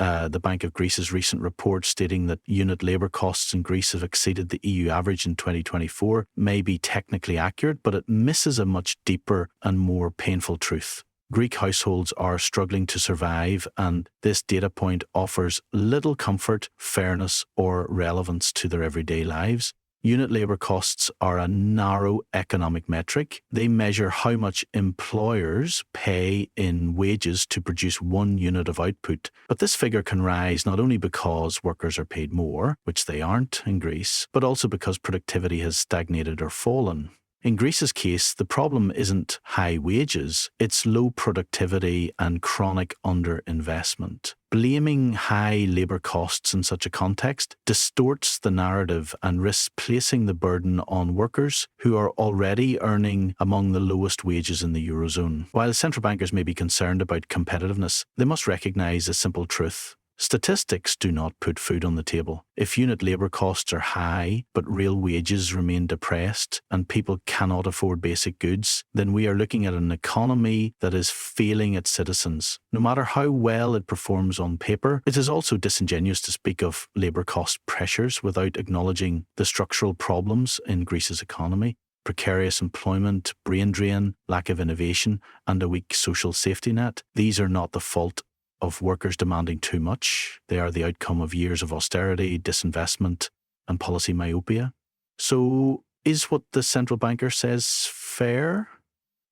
The Bank of Greece's recent report stating that unit labour costs in Greece have exceeded the EU average in 2024 may be technically accurate, but it misses a much deeper and more painful truth. Greek households are struggling to survive, and this data point offers little comfort, fairness, or relevance to their everyday lives. Unit labour costs are a narrow economic metric. They measure how much employers pay in wages to produce 1 unit of output. But this figure can rise not only because workers are paid more, which they aren't in Greece, but also because productivity has stagnated or fallen. In Greece's case, the problem isn't high wages, it's low productivity and chronic underinvestment. Blaming high labour costs in such a context distorts the narrative and risks placing the burden on workers who are already earning among the lowest wages in the eurozone. While central bankers may be concerned about competitiveness, they must recognise a simple truth. Statistics do not put food on the table. If unit labour costs are high, but real wages remain depressed and people cannot afford basic goods, then we are looking at an economy that is failing its citizens. No matter how well it performs on paper, it is also disingenuous to speak of labour cost pressures without acknowledging the structural problems in Greece's economy. Precarious employment, brain drain, lack of innovation, and a weak social safety net. These are not the fault of workers demanding too much. They are the outcome of years of austerity, disinvestment, and policy myopia. So, is what the central banker says fair?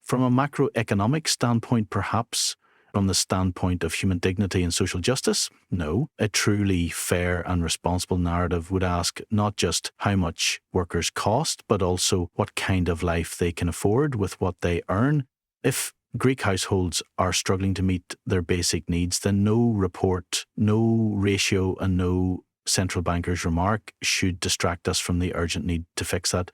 From a macroeconomic standpoint, perhaps. From the standpoint of human dignity and social justice? No. A truly fair and responsible narrative would ask not just how much workers cost, but also what kind of life they can afford with what they earn. If Greek households are struggling to meet their basic needs, then no report, no ratio, and no central banker's remark should distract us from the urgent need to fix that.